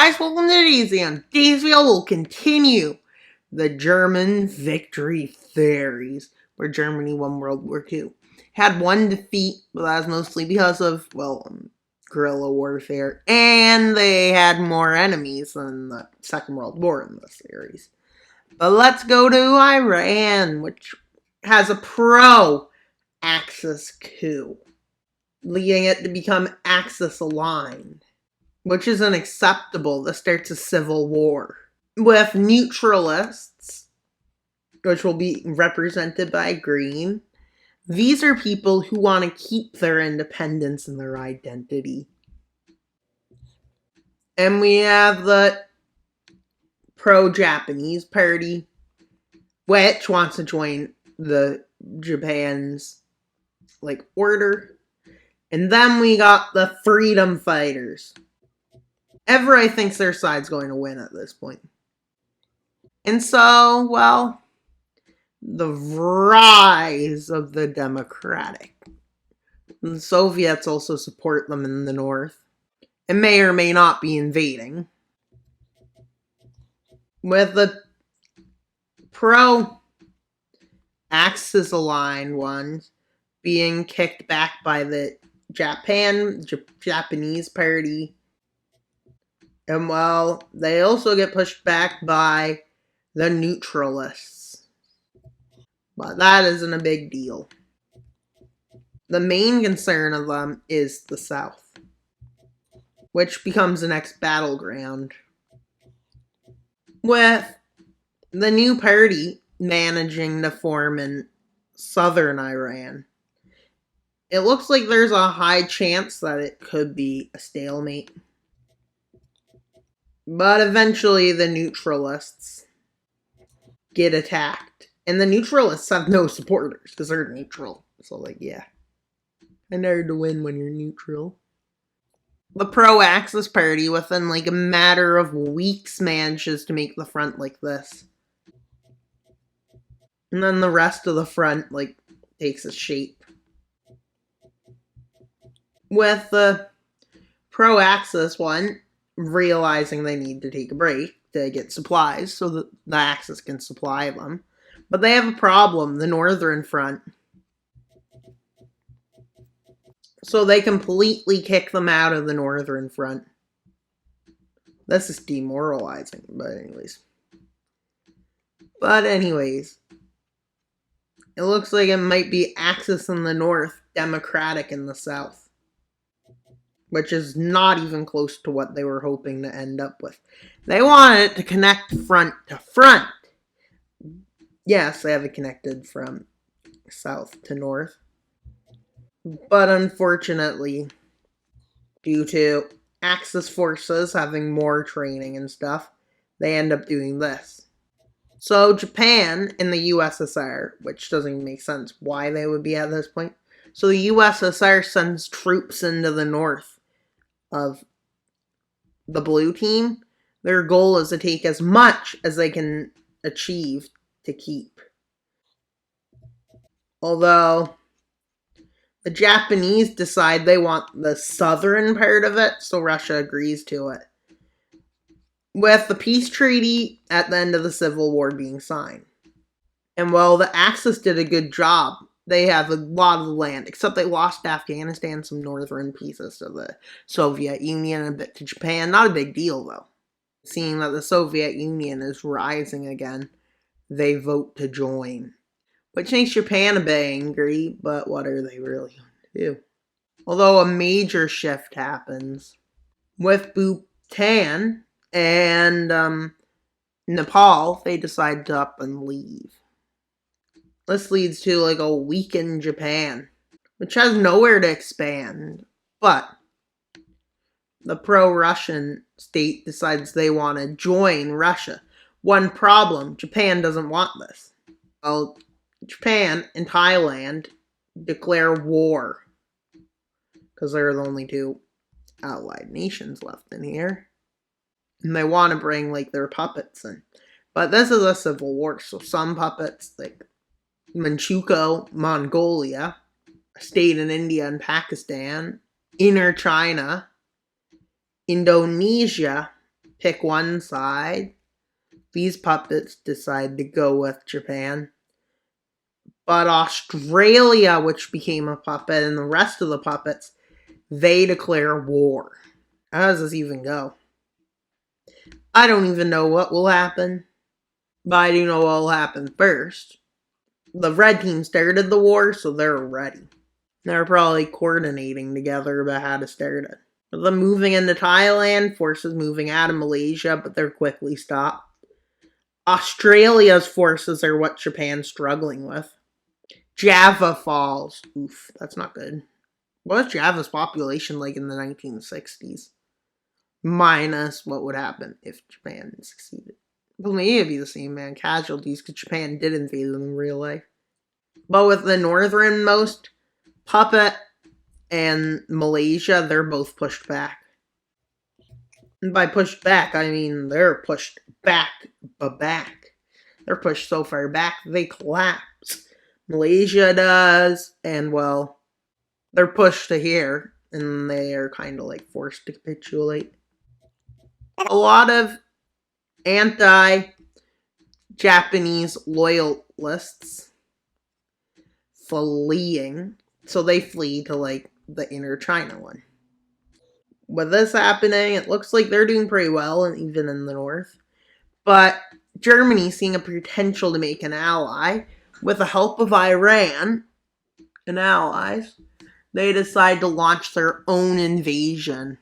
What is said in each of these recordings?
guys, welcome to today's on Today's video will continue the German victory theories, where Germany won World War II. Had one defeat, but that was mostly because of, guerrilla warfare, and they had more enemies than the Second World War in this series. But let's go to Iran, which has a pro-Axis coup, leading it to become Axis-aligned, which is unacceptable. This starts a civil war. With neutralists, which will be represented by green, these are people who want to keep their independence and their identity. And we have the pro-Japanese party, which wants to join the Japan's order. And then we got the freedom fighters. Everybody thinks their side's going to win at this point. And so, the rise of the democratic. The Soviets also support them in the north, and may or may not be invading. With the pro-Axis aligned ones being kicked back by the Japanese party. And they also get pushed back by the neutralists. But that isn't a big deal. The main concern of them is the South, which becomes the next battleground. With the new party managing to form in southern Iran, it looks like there's a high chance that it could be a stalemate. But eventually the neutralists get attacked. And the neutralists have no supporters because they're neutral. So yeah. Kinda hard to win when you're neutral. The pro-Axis party within a matter of weeks manages to make the front like this. And then the rest of the front takes a shape. With the pro-Axis one realizing they need to take a break to get supplies so that the Axis can supply them. But they have a problem, the northern front. So they completely kick them out of the northern front. This is demoralizing, but anyways. It looks like it might be Axis in the north, Democratic in the south. Which is not even close to what they were hoping to end up with. They wanted it to connect front to front. Yes, they have it connected from south to north. But unfortunately, due to Axis forces having more training and stuff, they end up doing this. So Japan and the USSR, which doesn't even make sense why they would be at this point. So the USSR sends troops into the north of the blue team. Their goal is to take as much as they can achieve to keep. Although the Japanese decide they want the southern part of it, so Russia agrees to it. With the peace treaty at the end of the Civil War being signed. And the Axis did a good job. They have a lot of land, except they lost Afghanistan, some northern pieces to the Soviet Union, and a bit to Japan. Not a big deal, though. Seeing that the Soviet Union is rising again, they vote to join. Which makes Japan a bit angry, but what are they really going to do? Although a major shift happens. With Bhutan and Nepal, they decide to up and leave. This leads to a weakened Japan, which has nowhere to expand. But the pro-Russian state decides they want to join Russia. One problem, Japan doesn't want this. Japan and Thailand declare war because they're the only two allied nations left in here. And they want to bring their puppets in. But this is a civil war, so some puppets Manchukuo, Mongolia, a state in India and Pakistan, Inner China, Indonesia, pick one side. These puppets decide to go with Japan. But Australia, which became a puppet, and the rest of the puppets, they declare war. How does this even go? I don't even know what will happen, but I do know what will happen first. The red team started the war, so they're ready. They're probably coordinating together about how to start it. Them moving into Thailand, forces moving out of Malaysia, but they're quickly stopped. Australia's forces are what Japan's struggling with. Java falls. Oof, that's not good. What was Java's population like in the 1960s? Minus what would happen if Japan succeeded. Well, maybe it'd be the same, man. Casualties, because Japan did invade them in real life. But with the northernmost puppet and Malaysia, they're both pushed back. And by pushed back, I mean they're pushed back, but back. They're pushed so far back, they collapse. Malaysia does, and well, they're pushed to here, and they are kind of like forced to capitulate. A lot of anti-Japanese loyalists fleeing, so they flee to like the inner China one. With this happening, it looks like they're doing pretty well, and even in the north. But Germany, seeing a potential to make an ally, with the help of Iran and allies, they decide to launch their own invasion.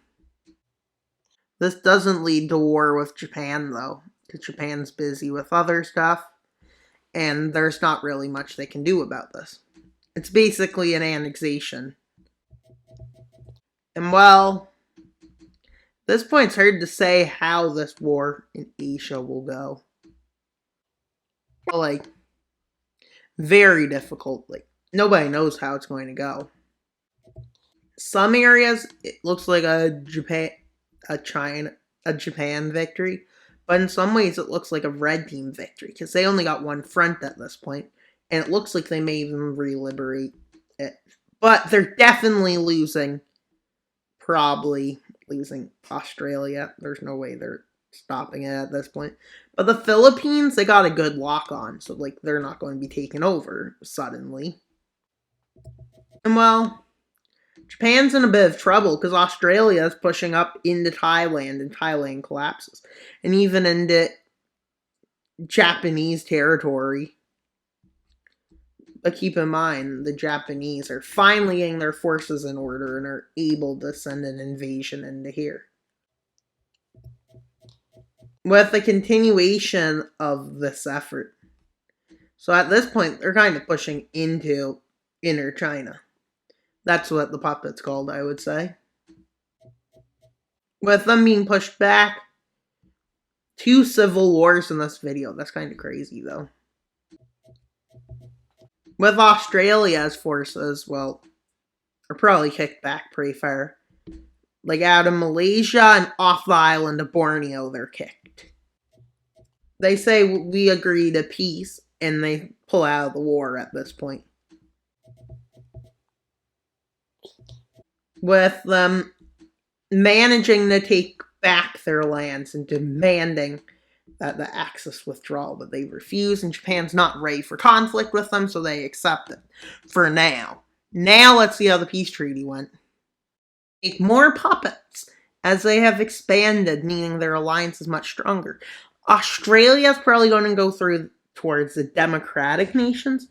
This doesn't lead to war with Japan, though, because Japan's busy with other stuff, and there's not really much they can do about this. It's basically an annexation. And well, at this point, it's hard to say how this war in Asia will go. But, like, very difficult. Like, nobody knows how it's going to go. Some areas, it looks like a Japan victory, but in some ways, it looks like a red team victory because they only got one front at this point, and it looks like they may even re-liberate it. But they're definitely losing. Probably losing Australia. There's no way they're stopping it at this point. But the Philippines, they got a good lock on, so like they're not going to be taken over suddenly. And well, Japan's in a bit of trouble because Australia is pushing up into Thailand, and Thailand collapses, and even into Japanese territory. But keep in mind, the Japanese are finally getting their forces in order and are able to send an invasion into here. With the continuation of this effort. So at this point, they're kind of pushing into inner China. That's what the puppet's called, I would say. With them being pushed back, 2 civil wars in this video. That's kind of crazy, though. With Australia's forces, well, are probably kicked back pretty far. Like out of Malaysia and off the island of Borneo, they're kicked. They say we agree to peace, and they pull out of the war at this point. With them managing to take back their lands and demanding the Axis withdrawal, but they refuse, and Japan's not ready for conflict with them, so they accept it for now. Now let's see how the peace treaty went. Make more puppets as they have expanded, meaning their alliance is much stronger. Australia's probably going to go towards the democratic nations,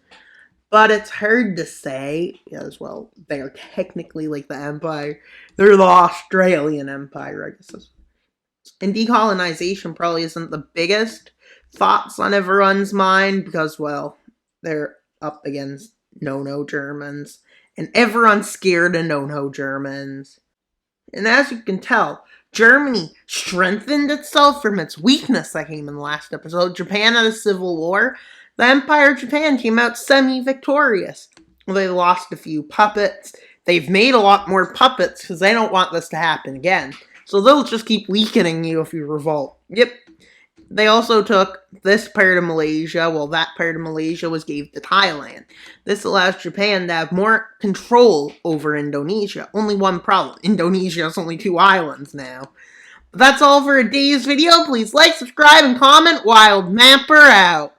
but it's hard to say as well. They are technically like the empire. They're the Australian empire, I guess. And decolonization probably isn't the biggest thoughts on everyone's mind because, well, they're up against no-no Germans. And everyone's scared of no-no Germans. And as you can tell, Germany strengthened itself from its weakness that came in the last episode. Japan had a civil war. The Empire of Japan came out semi-victorious. Well, they lost a few puppets. They've made a lot more puppets because they don't want this to happen again. So they'll just keep weakening you if you revolt. Yep. They also took this part of Malaysia, while that part of Malaysia was gave to Thailand. This allows Japan to have more control over Indonesia. Only one problem. Indonesia has only 2 islands now. That's all for today's video. Please like, subscribe, and comment. Wild Mapper out.